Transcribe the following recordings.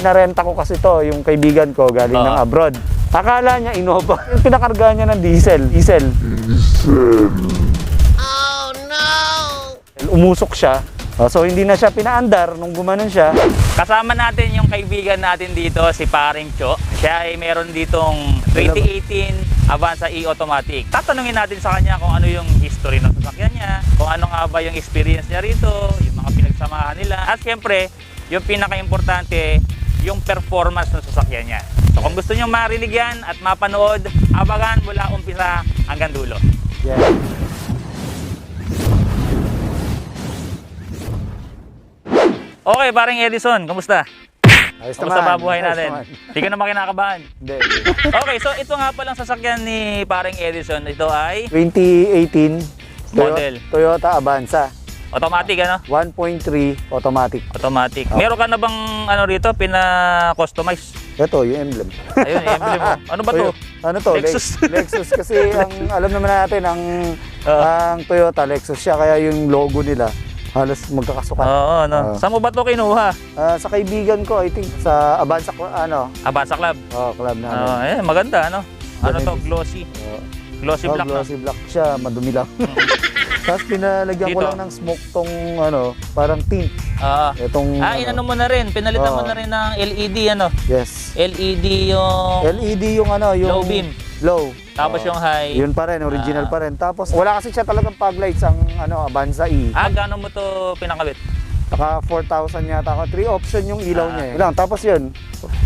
Pinarenta ko kasi to, yung kaibigan ko galing ng abroad. Akala niya Innova. Yung pinakarga niya ng diesel. Oh no! Umusok siya. So hindi na siya pinaandar nung gumanon siya. Kasama natin yung kaibigan natin dito, si Paring Cho. Siya ay meron ditong 2018 Avanza E-Automatic. Tatanungin natin sa kanya kung ano yung history ng sasakyan niya, kung ano nga ba yung experience niya rito, yung mga pinagsamahan nila. At syempre, yung pinaka-importante, yung performance ng sasakyan niya. So kung gusto nyo marinig yan at mapanood, abangan mula umpisa hanggang dulo. Yeah. Okay, Paring Edison, kumusta? Ayos Kumusta naman, ba buhay ayos natin? naman. Hindi ka naman kinakabahan. Hindi. Okay, so ito nga palang sasakyan ni Paring Edison. Ito ay 2018 Model. Toyota Avanza. automatic, ano? 1.3 automatic. Automatic. Meron ka na bang ano rito, pina-customize? Ito, yung emblem. Ayun, emblem mo. Ano ba to? Ano to? Lexus. Lexus kasi ang alam naman natin ang Toyota Lexus siya kaya yung logo nila halos magkakasukat. Oo, no. Saan mo ba to kinuha? Sa kaibigan ko, I think sa Avanza Avanza Club. club namin. Maganda, ano? Ano to? Glossy. Glossy black, no? Glossy black siya, madumi lang. Tapos pinalagyan ko Dito. lang ng smoke tong parang tint. Itong inano mo na rin. Pinalitan mo na rin ng LED, ano? Yes. LED yung LED yung yung low beam. Low. Tapos yung high. Yun pa rin, original pa rin. Tapos wala kasi siya talagang fog lights ang Avanza E. Gaano mo to pinakabit? Naka 4,000 yata ako. 3 option yung ilaw niya eh. Lang, tapos yun.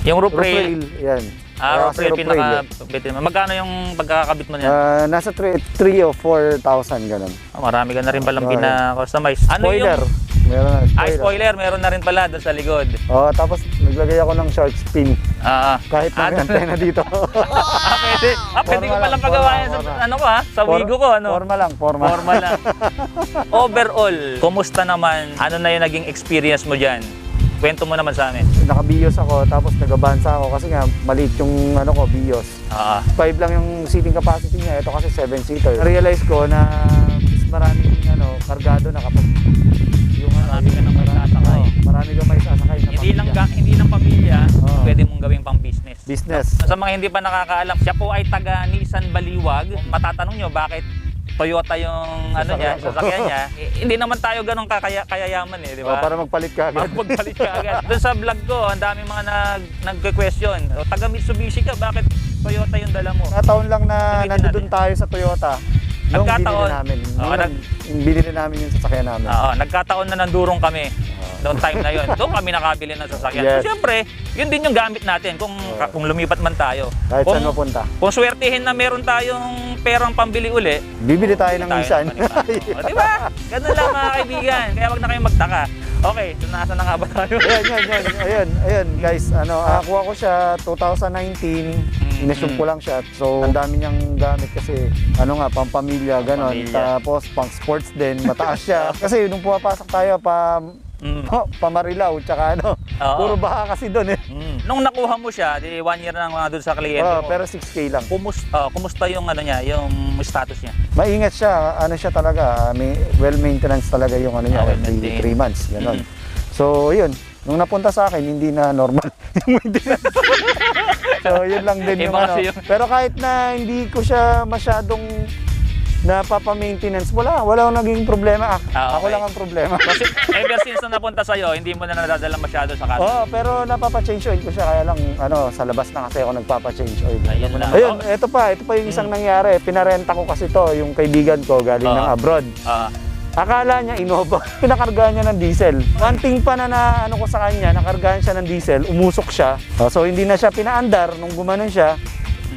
Yung roof Roof rail. rail. Yan. Roof Kasi rail roof rail, eh. pinakabitin mo. Magkano yung pagkakabit mo niyan? Nasa 3 o 4,000 ganun. Marami ka na rin palang pina-customize. Ano Spoiler. yung Meron na. spoiler? Meron na rin pala doon sa likod. Tapos naglagay ako ng shark fin. Kahit na antena dito. Pwede. Pwede ko Forma palang lang, pagawa yan forma. sa ano ko sa wigo ko, ano? Forma lang. Forma lang. Overall, kumusta naman? Ano na yung naging experience mo dyan? Kwento mo naman sa amin. Naka-bios ako, tapos nag-Avanza ako kasi nga maliit yung bios. 5 lang yung seating capacity niya. Ito kasi 7-seater. Na-realize ko na mas maraming kargado na kapag yung Marami ka nang may sasakay. Marami kang may sasakay na Hindi lang pamilya, pwede mong gawing pang business. Sa mga hindi pa nakakaalam, siya po ay taga Nissan Baliwag. Matatanong nyo bakit Toyota yung sasakyan niya. Hindi naman tayo ganun kayayaman eh, di ba? para magpalit ka agad. Magpalit ka agad. Doon sa vlog ko, ang daming mga nagque-question. Taga Mitsubishi ka, bakit Toyota yung dala mo? Taon lang na Ulitin nandoon natin. tayo sa Toyota. Nung Nagkataon. binili namin yung sasakyan namin. Nagkataon na nandurong kami. Noong time na yun. Doon kami nakabili ng sasakyan. Yes. So, siyempre, yun din yung gamit natin kung lumipat man tayo. Kahit saan mapunta. Kung swertihin na meron tayong perang pambili uli, Bibili tayo ng Nissan. Di ba? Ganun lang mga kaibigan. Kaya wag na kayong magtaka. Okay, so nasa na nga ba tayo? Ayun guys, kuha ko siya 2019. Inassume ko lang siya. So, ang dami niyang gamit kasi pampamilya, ganon. Pampamilya. Tapos, pang sports din, mataas siya. Kasi nung pumapasok tayo, Pamarilaw, tsaka puro baha kasi doon eh. Nung nakuha mo siya, di 1 year na nga doon sa kliyente mo. Pero 6K lang. Kumusta yung yung status niya? Maingat siya, siya talaga, may well maintenance talaga yung niya, well-maintained. 3 months, ganon. So, yun. Nung napunta sa akin, hindi na normal yung maintenance. So, yun lang din yung Pero kahit na hindi ko siya masyadong napapa-maintenance, wala akong naging problema. Ako lang ang problema. Kasi ever since na napunta sa'yo, hindi mo na nadadala masyado sa kasa. Pero napapa-change oil ko siya, kaya lang sa labas na kasi ako nagpapa-change oil. Ayun lang. Ayun, ito pa yung isang nangyari. Pinarenta ko kasi to, yung kaibigan ko galing ng abroad. Akala niya Innova. Pinakarga niya ng diesel. One thing pa na ko sa kanya, nakargahan siya ng diesel, umusok siya. So hindi na siya pinaandar nung gumanon siya.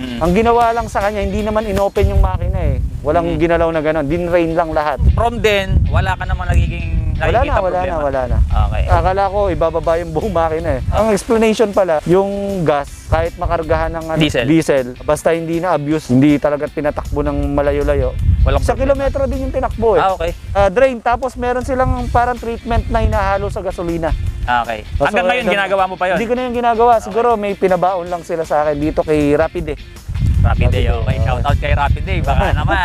Ang ginawa lang sa kanya, hindi naman inopen yung makina eh. Walang ginalaw na gano'n. Din-rain lang lahat. From then, wala ka naman nakikita problema? Wala na. Okay. Akala ko, ibababa yung buong makina eh. Ang explanation pala, yung gas, kahit makargahan ng diesel, basta hindi na-abuse, hindi talaga pinatakbo ng malayo-layo. Sa kilometro din yung tinakbo eh. Okay. Drain, tapos meron silang parang treatment na hinahalo sa gasolina. Okay. Hanggang ngayon, ginagawa mo pa yun? Hindi ko na yung ginagawa. Siguro may pinabaon lang sila sa akin dito kay Rapid eh. Rapid Day, Day, okay. oo. Shout out kay Rapid Day, baka naman.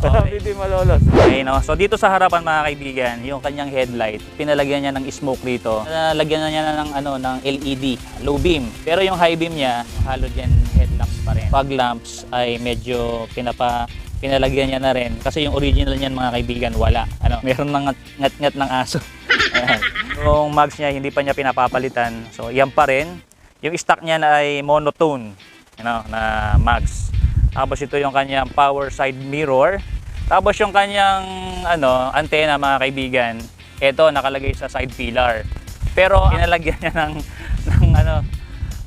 Rapid Day Malolos. Okay, no? So dito sa harapan mga kaibigan, yung kanyang headlight, pinalagyan niya ng smoke dito. Nalagyan na niya ng LED, low beam. Pero yung high beam niya, halogen headlamps pa rin. Fog lamps ay medyo pinalagyan niya na rin kasi yung original niyan mga kaibigan wala. Meron ng ngat-ngat ng aso. Ayan. Yung mags niya hindi pa niya pinapapalitan. So yan pa rin. Yung stock niya na ay monotone, na mags. Tapos ito yung kanyang power side mirror. Tapos yung kanyang antenna mga kaibigan, ito nakalagay sa side pillar. Pero pinalagyan niya ng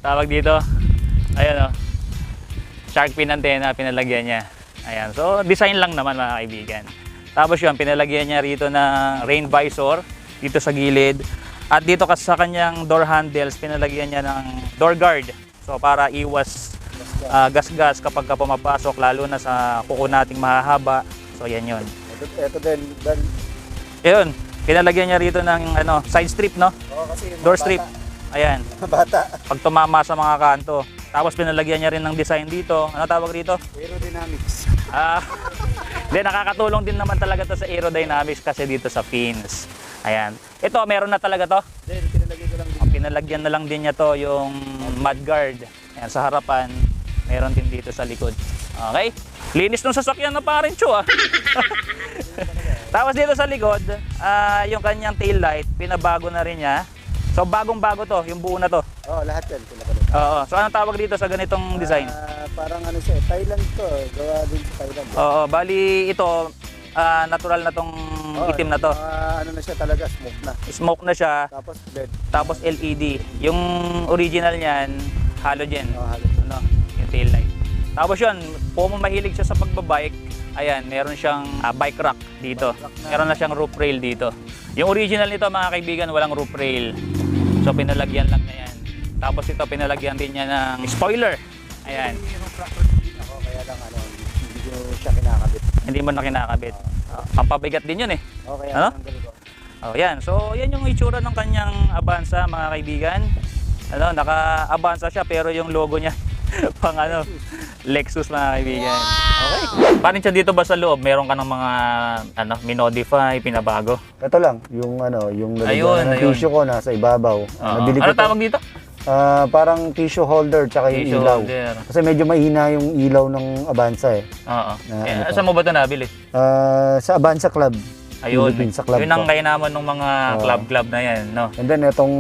tawag dito. Ayan shark fin antenna pinalagyan niya. Ayan. So design lang naman mga kaibigan. Tapos yun pinalagyan niya rito ng rain visor dito sa gilid. At dito kasi sa kanyang door handles pinalagyan niya ng door guard. So para iwas gas-gas kapag pumapasok lalo na sa kuko nating mahahaba. So yan yun. Ito din. Yun, pinalagyan niya rito ng side strip, no? Oo, kasi Door strip. Ayan. Bata. Pag tumama sa mga kanto. Tapos pinalagyan niya rin ng design dito. Ano tawag rito? Aerodynamics. Hindi, nakakatulong din naman talaga to sa aerodynamics kasi dito sa fins. Ayan. Ito, meron na talaga to. Pinalagyan ko lang din. Pinalagyan na lang din niya to yung mudguard. Ayan, sa harapan. Meron din dito sa likod. Okay? Linis nung sasakyan na parin Cho, Tapos dito sa likod, yung kanyang tail light, pinabago na rin niya. So bagong-bago to, yung buo na to. Oo, lahat yan. Oo. So anong tawag dito sa ganitong design? Parang siya, Thailand to. Gawa din sa Thailand. Oo, bali ito, natural na tong itim na to. Na siya talaga, smoke na. Smoke na siya, Tapos LED. tapos LED. Yung original niyan, halogen. Halogen. Yung tail light. Tapos yun, kung mahilig siya sa pagbabike, ayan, meron siyang bike rack dito. Meron na siyang roof rail dito. Yung original nito mga kaibigan, walang roof rail. So pinalagyan lang na yan. Tapos ito, pinalagyan din niya ng spoiler. Ayan. Kaya lang hindi ko siya kinakabit. Hindi mo na kinakabit. Pampabigat din yun eh. Okay, Ano? Yan. So yan yung itsura ng kanyang Avanza mga kaibigan. Naka-Avanza siya pero yung logo niya pang Lexus mga kaibigan. Okay. Paano siya dito ba sa loob? Meron ka ng mga minodify, pinabago? Ito lang, yung yung Ayun, ayun. tissue ko nasa ibabaw. Nabili ko Ano tawag dito? parang tissue holder tsaka yung Tissue ilaw. holder. Kasi medyo mahina yung ilaw ng Avanza eh. Oo. Ano to? Saan mo ba ito nabili? Sa Avanza Club. Ayun. Philippines, sa club Yun ang ko. kainaman ng mga club na yan, no? And then itong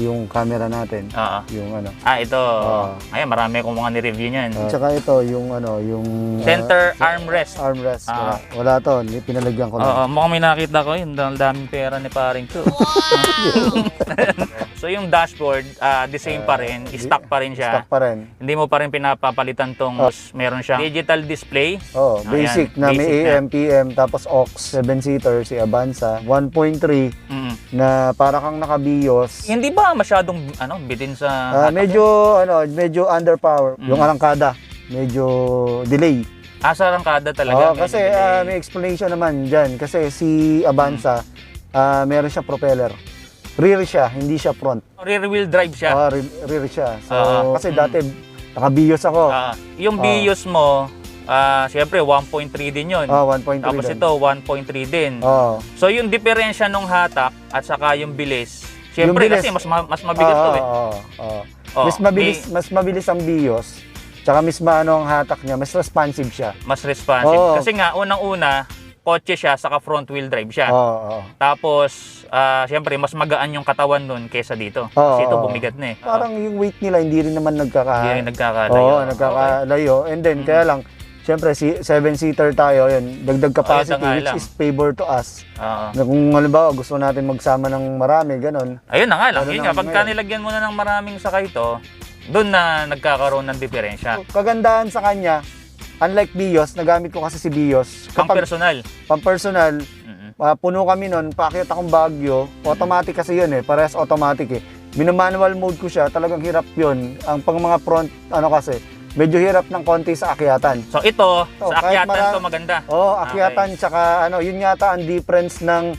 yung camera natin. Oo. Yung Ito. Ayan, marami akong mga ni-review niyan. tsaka ito yung yung Center armrest. armrest. Wala to, pinalagyan ko Oo, lang. mukhang may nakita ko yun. Daming pera ni paring ko. So yung dashboard, the same pa rin. Stock pa rin siya. Stock pa rin. Hindi mo pa rin pinapapalitan tong meron siyang digital display. Oh, basic Ayan, na basic may na. AM, PM, tapos aux, 7-seater si Avanza, 1.3 Mm. na para kang naka-BIOS. Hindi ba masyadong bitin sa hatak mo? Medyo underpower. Yung arangkada, medyo delay. Sa arangkada talaga. Kasi may explanation naman dyan. Kasi si Avanza, meron siya propeller. Rear siya, hindi siya front. Rear wheel drive siya. Rear siya. So, kasi dati, naka-BIOS ako. Yung BIOS mo, siyempre 1.3 din yun. 1.3 Tapos din. ito 1.3 din. So yung diferensya nung hatak at saka yung bilis, siyempre Yung bilis, kasi mas mabigat to eh. Mas mabilis ang BIOS. Tsaka mas maano ang hatak niya, mas responsive siya. Mas responsive. Oo. Kasi nga unang-una, kotse siya saka front wheel drive siya. Oo. Tapos siyempre mas magaan yung katawan nun kaysa dito. Kasi ito bumigat na eh. Parang yung weight nila hindi rin naman Hindi rin nagkakalayo. Oo, nagkakalayo. And then kaya lang siyempre, 7-seater tayo, yun, dagdag capacity, nga which lang. is favor to us. Oo. Na kung halimbawa gusto natin magsama ng marami, ganon. Ayun na nga lang. Ano Yun na nga, pagka ngayon? nilagyan mo na ng maraming sakay to, doon na nagkakaroon ng diferensya. Kagandahan sa kanya, unlike BIOS, nagamit ko kasi si BIOS. Pang personal. Pang-personal, puno kami nun, paakyat akong Baguio, automatic kasi yun eh, parehas automatic eh. Minamanual mode ko siya, talagang hirap yun. Ang pang mga front, kasi, medyo hirap ng konti sa akyatan. So ito, sa kahit akyatan to maganda. Akyatan tsaka yun yata ang difference ng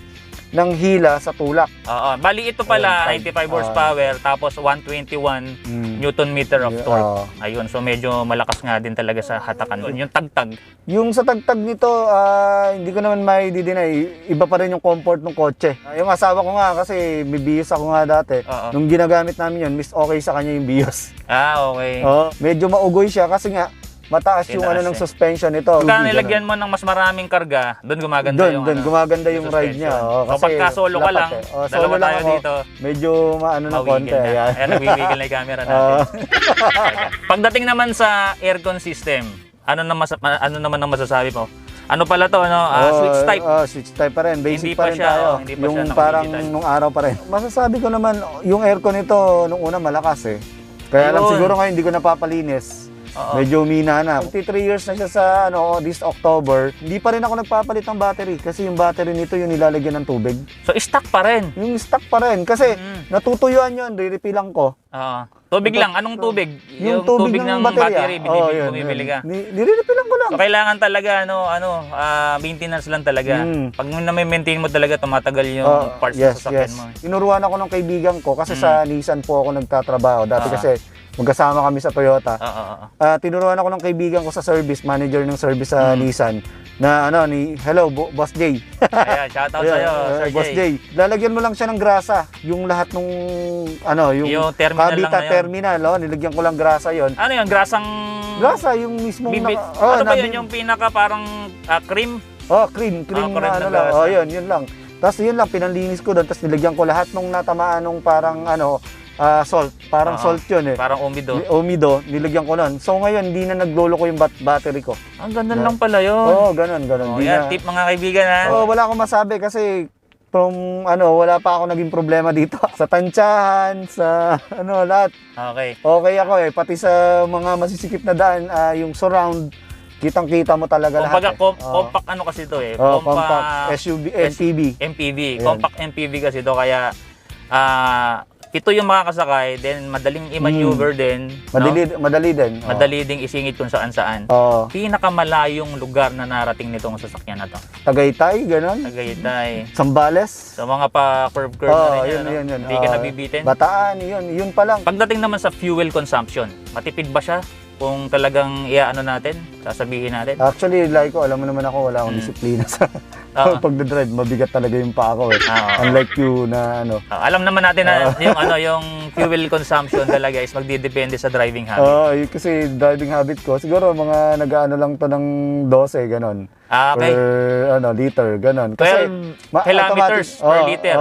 hila sa tulak. Bali ito pala Ayun, 95 horsepower tapos 121 Newton meter of Yeah, torque. Ayun, so medyo malakas nga din talaga sa hatakan. Yung tagtag. Yung sa tagtag nito, hindi ko naman mai-deny. Iba pa rin yung comfort ng kotse. Yung asawa ko nga, kasi may BIOS ako nga dati. Nung ginagamit namin yun, okay sa kanya yung BIOS. Okay. Medyo maugoy siya kasi nga, mataas yung ano ng suspension nito. Pagka nilagyan mo ng mas maraming karga, doon gumaganda yung gumaganda yung ride niya. So pagka solo ka lang, dalawa tayo dito. Medyo maano ng konti. Ayan, nagbibigil na yung camera natin. Pagdating naman sa aircon system, ano naman ang masasabi mo? Ano pala to, no? Switch type. Switch type pa rin. Basic Hindi pa pa rin siya, tayo. hindi pa Yung siya parang naka-digital. nung araw pa rin. Masasabi ko naman, yung aircon nito, nung una malakas eh. Kaya lang Ayun. siguro ngayon hindi ko napapalinis. Medyo umina na. 23 years na siya sa this October. Hindi pa rin ako nagpapalit ng battery kasi yung battery nito yung nilalagyan ng tubig. So stock pa rin. Yung stock pa rin kasi natutuyuan yun, re-refillan ko. Tubig lang. Anong tubig? Yung tubig ng battery. Bumibili ka. Nire-refillan ko lang. So kailangan talaga maintenance lang talaga. Pag na-maintain mo talaga, tumatagal yung parts sa sasakyan mo. Tinuruan ako ng kaibigan ko kasi sa Nissan po ako nagtatrabaho. Dati kasi magkasama kami sa Toyota. Tinuruan ako ng kaibigan ko sa service, manager ng service sa Nissan, na hello, Boss Jay. Ayan, shoutout sa'yo, Sir Boss Jay. Lalagyan mo lang siya ng grasa, yung lahat nung, yung terminal Kabita lang na yun. terminal, nilagyan ko lang grasa yon. Ano yun, grasang... Grasa, yung mismong... ano ba yun, yung pinaka parang cream? Cream correct na na lang. grasa. Yun lang. Tapos yun lang, pinanlinis ko doon, tapos nilagyan ko lahat nung natamaan nung parang salt. Parang salt yun eh. Parang umido. Umido, nilagyan ko nun. So ngayon, hindi na naglolo ko yung battery ko. Ang ganda lang pala yun. Ganun. Yan, tip mga kaibigan ha. Wala akong masabi kasi wala pa ako naging problema dito. Sa tansyahan, sa lahat. Okay. Okay ako eh. Pati sa mga masisikip na daan, yung surround, kitang-kita mo talaga lahat. Compact kasi ito eh. Compact SUV, MPV. Ayan. Compact MPV kasi ito kaya ito yung makakasakay, then madaling i-maneuver din. Madali din. Madali ding isingit kung saan-saan. Pinakamalayong lugar na narating nitong sasakyan na to. Tagaytay, ganun. Tagaytay. Sambales. Sa mga pa-curve na rin yun. Hindi ka nabibitin. Bataan, yun pa lang. Pagdating naman sa fuel consumption, matipid ba siya? Kung talagang natin, sasabihin natin. Actually, ko, alam mo naman ako, wala akong disiplina sa pagdadrive. Mabigat talaga yung paa ko eh. Unlike you na alam naman natin na yung fuel consumption talaga is magdidepende sa driving habit. Kasi driving habit ko, siguro mga nag-ano lang to ng 12, ganon. Okay. Per liter, ganon. Kasi 12 kilometers per liter.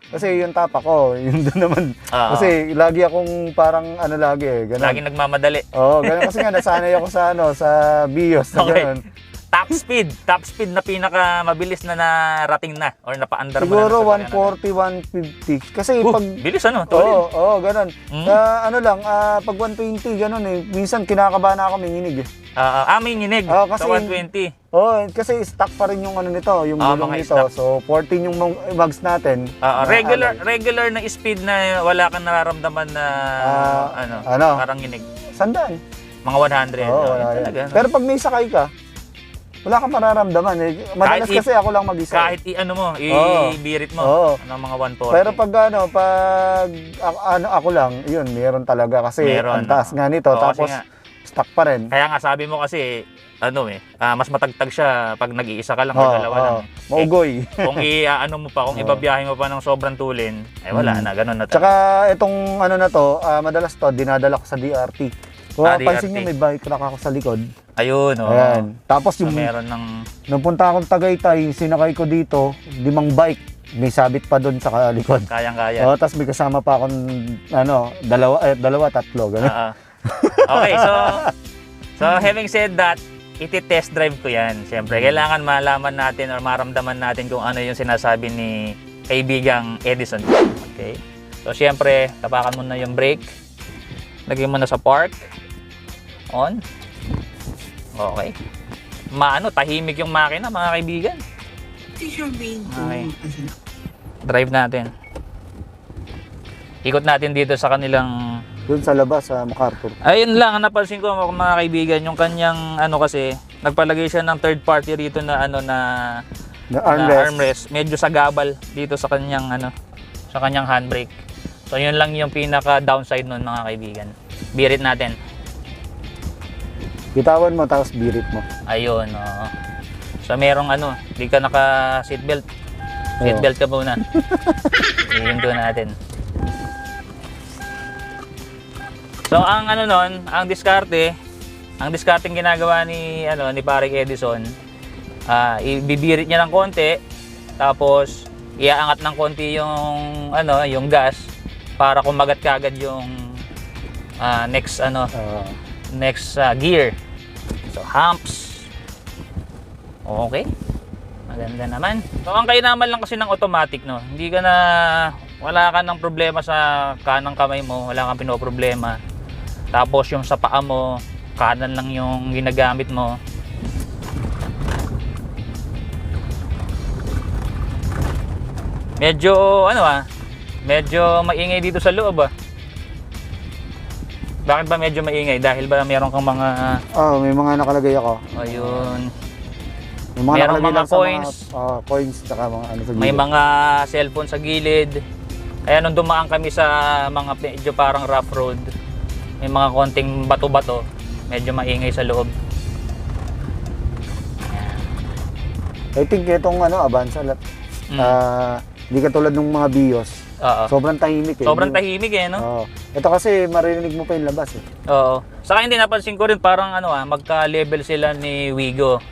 Kasi yung tapa ko, yun doon naman. Kasi lagi akong parang ganon. Lagi nagmamadali. Ganon kasi nga nasanay ako sa BIOS na ganon. Top speed na pinaka mabilis na narating na or napaandar mo siguro na. Siguro 140, 150. Kasi pag bilis ganon. Pag 120 ganon eh. Minsan kinakabahan ako, may nginig eh. May nginig kasi, sa 120. Kasi stock pa rin yung nito, yung gulong nito. Stock. So 14 yung mags natin. Regular na speed na wala kang nararamdaman na parang nginig. Sandaan. Mga 100. Talaga. Pero pag may sakay ka, wala kang mararamdaman eh. Madalas kasi ako lang mag-isa. Kahit ibirit mo. Mga 140. Pero pag ako lang, yun, meron talaga kasi ang taas nga nito. Tapos stock pa rin. Kaya nga sabi mo kasi, mas matagtag siya pag nag-iisa ka lang, dalawa lang. Maugoy. Kung kung ibabiyahe mo pa ng sobrang tulin, wala na, ganun na. Tsaka itong na to, madalas to, dinadala ko sa DRT. Kung pansin nyo, may bike rack ako sa likod. Ayun, Ayan. Tapos yung meron ng... Nung punta akong Tagaytay, sinakay ko dito, 5 bike. May sabit pa doon sa likod. Kayang-kaya. Tapos may kasama pa akong, dalawa, tatlo. Ganun. Okay, so having said that, iti-test drive ko yan. Siyempre, kailangan malaman natin or maramdaman natin kung ano yung sinasabi ni kaibigang Edison. Okay? So, siyempre, tapakan mo na yung brake. Lagyan mo na sa park. On. Okay. Tahimik yung makina, mga kaibigan. Okay. Drive natin. Ikot natin dito sa kanilang... Doon sa labas, sa MacArthur. Ayun lang, napansin ko mga kaibigan, yung kanyang kasi, nagpalagay siya ng third party rito na armrest. Medyo sagabal dito sa kanyang sa kanyang handbrake. So yun lang yung pinaka downside nun, mga kaibigan. Birit natin. Bitawan mo, tapos birit mo. Ayun, oo. So merong ano, di ka naka seatbelt. Seatbelt ka muna. Ihinto natin. So ang ano nun, ang diskarteng ginagawa ni Paring Edison, ibibirit niya ng konti, tapos iaangat ng konti yung gas para kumagat kagad yung next gear. So humps. Okay. Maganda naman. So ang kainaman lang kasi ng automatic, no. Wala ka ng problema sa kanang kamay mo, wala kang pinoproblema. Tapos yung sa paa mo, kanan lang yung ginagamit mo. Medyo medyo maingay dito sa loob Bakit ba medyo maingay? Dahil ba meron kang mga may mga nakalagay ako. Ayun. Meron mga lang sa coins. Mga, coins tsaka mga ano sa gilid. May mga cellphone sa gilid. Kaya nung dumaan kami sa mga medyo parang rough road, may mga konting bato-bato, medyo maingay sa loob. I think itong Avanza hindi katulad ng mga Vios. Sobrang tahimik Sobrang tahimik no? Ito kasi marinig mo pa yung labas Oo. Saka hindi napansin ko rin parang magka-level sila ni Wigo.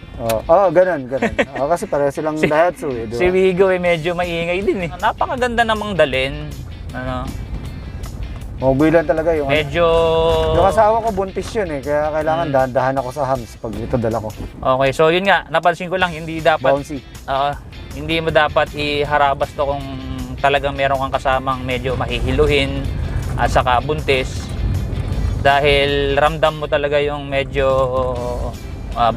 Ganun. Kasi pareho silang Daihatsu diba? Si Wigo medyo maingay din Napakaganda namang dalhin. Mogoy lang talaga yung medyo yung asawa ko buntis yun kaya kailangan dahan-dahan ako sa hams pag ito dala ko. Okay, so yun nga, napansin ko lang hindi dapat bouncy. Hindi mo dapat iharabas to kung talagang meron kang kasamang medyo mahihiluhin at saka buntis, dahil ramdam mo talaga yung medyo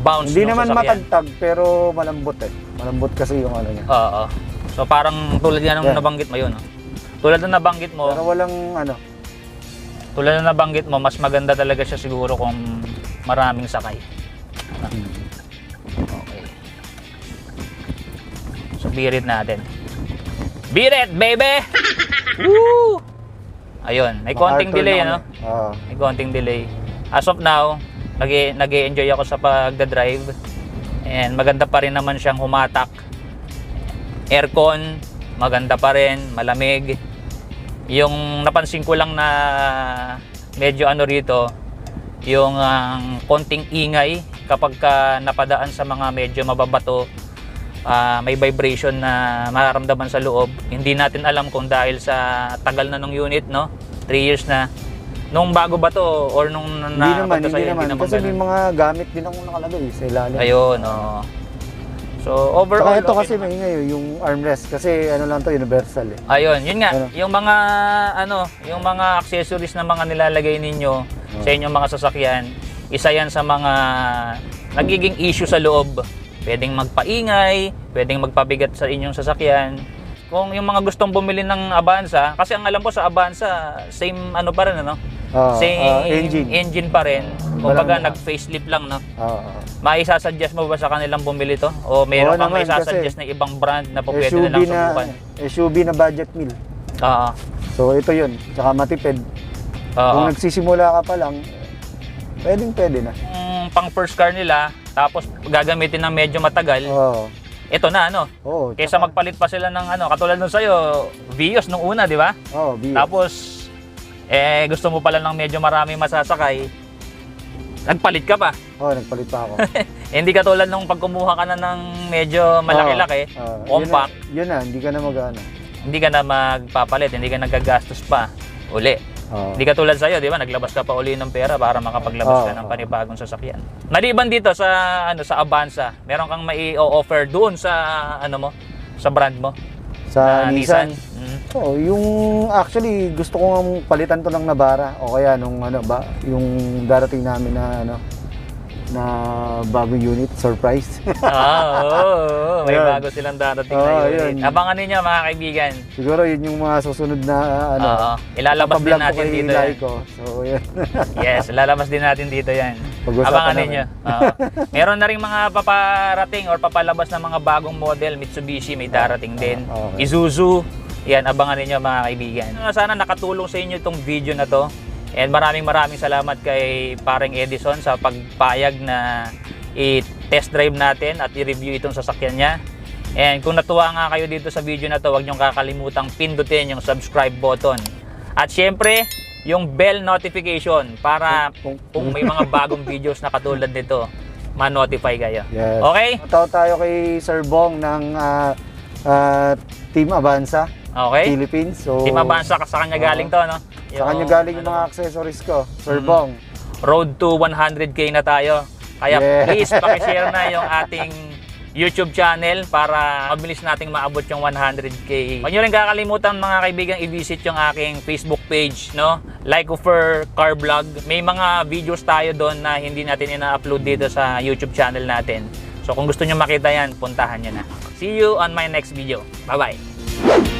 bounce. Hindi naman matagtag pero malambot malambot kasi yung niya. So parang tulad yan ng nabanggit mo yun tulad ng nabanggit mo, pero walang tulad ng nabanggit mo, mas maganda talaga siya siguro kung maraming sakay. Okay. So birit natin. Birit, baby! Woo! Ayun, may konting delay May konting delay. As of now, nag-e-enjoy ako sa pagdadrive. And maganda pa rin naman siyang humatak. Aircon, maganda pa rin, malamig. Yung napansin ko lang na medyo rito, yung konting ingay kapag napadaan sa mga medyo mababato, may vibration na mararamdaman sa loob. Hindi natin alam kung dahil sa tagal na ng unit, 3 years na. Nung bago ba to or nung hindi naman kasi may mga gamit din akong nakalagay sa ilalim. Ayun, So overall, saka ito kasi maingay yung armrest kasi lang to, universal Ayun, yun nga, yung mga yung mga accessories na mga nilalagay ninyo sa inyong mga sasakyan, isa yan sa mga nagiging issue sa loob. Pwedeng magpaingay, pwedeng magpabigat sa inyong sasakyan. Kung yung mga gustong bumili ng Avanza, kasi ang alam ko sa Avanza, same pa rin same engine pa rin. Kumbaga nag-facelift lang Maisasuggest mo ba sa kanilang bumili to? O meron kang maisasuggest na ibang brand na po pwede nilang subukan? SUV na budget meal. So ito yun, tsaka matipid. Kung nagsisimula ka pa lang, pwede na. Pang first car nila, tapos gagamitin ng medyo matagal. Ito na kaysa magpalit pa sila ng katulad nung sa'yo, Vios nung una, di ba? Vios. Tapos gusto mo pala ng medyo maraming masasakay, nagpalit ka pa. Nagpalit pa ako. Hindi katulad nung pag kumuha ka na ng medyo malaki-laki, compact. Yun na, hindi ka na Hindi ka na magpapalit, hindi ka nagagastos pa uli. Hindi katulad sa'yo, di ba? Naglabas ka pa uli ng pera para makapaglabas ka ng panibagong sasakyan. Maliban dito sa sa Avanza, meron kang mai-offer doon sa sa brand mo? Sa Nissan. Yung actually gusto ko nga palitan to ng Navara o kaya nung yung darating namin na bagong unit, surprise. May bago silang darating na unit. Abangan ninyo mga kaibigan. Siguro yun yung mga susunod na ilalabas din natin dito yan. So yan. Yes, ilalabas din natin dito yan. Abangan ninyo. Meron na rin mga paparating or papalabas na mga bagong model. Mitsubishi may darating din. Isuzu. Yan, abangan ninyo mga kaibigan. Sana nakatulong sa inyo itong video na to. And maraming salamat kay Paring Edison sa pagpayag na i-test drive natin at i-review itong sasakyan niya. And kung natuwa nga kayo dito sa video na to, huwag niyong kakalimutang pindutin yung subscribe button. At syempre, yung bell notification para kung may mga bagong videos na katulad nito, ma-notify kayo. Yes. Okay? Shoutout tayo kay Sir Bong ng Team Avanza Okay? Philippines. So, Team Avanza, sa kanya galing to, no? sa kanya galing yung mga accessories ko, Sir Bong. Road to 100K na tayo. Kaya please, pakishare na yung ating YouTube channel para mabilis nating maabot yung 100K. Huwag nyo rin kakalimutan mga kaibigan i-visit yung aking Facebook page, no? Lycofer Car Vlog. May mga videos tayo doon na hindi natin ina-upload dito sa YouTube channel natin. So kung gusto nyo makita yan, puntahan nyo na. See you on my next video. Bye-bye!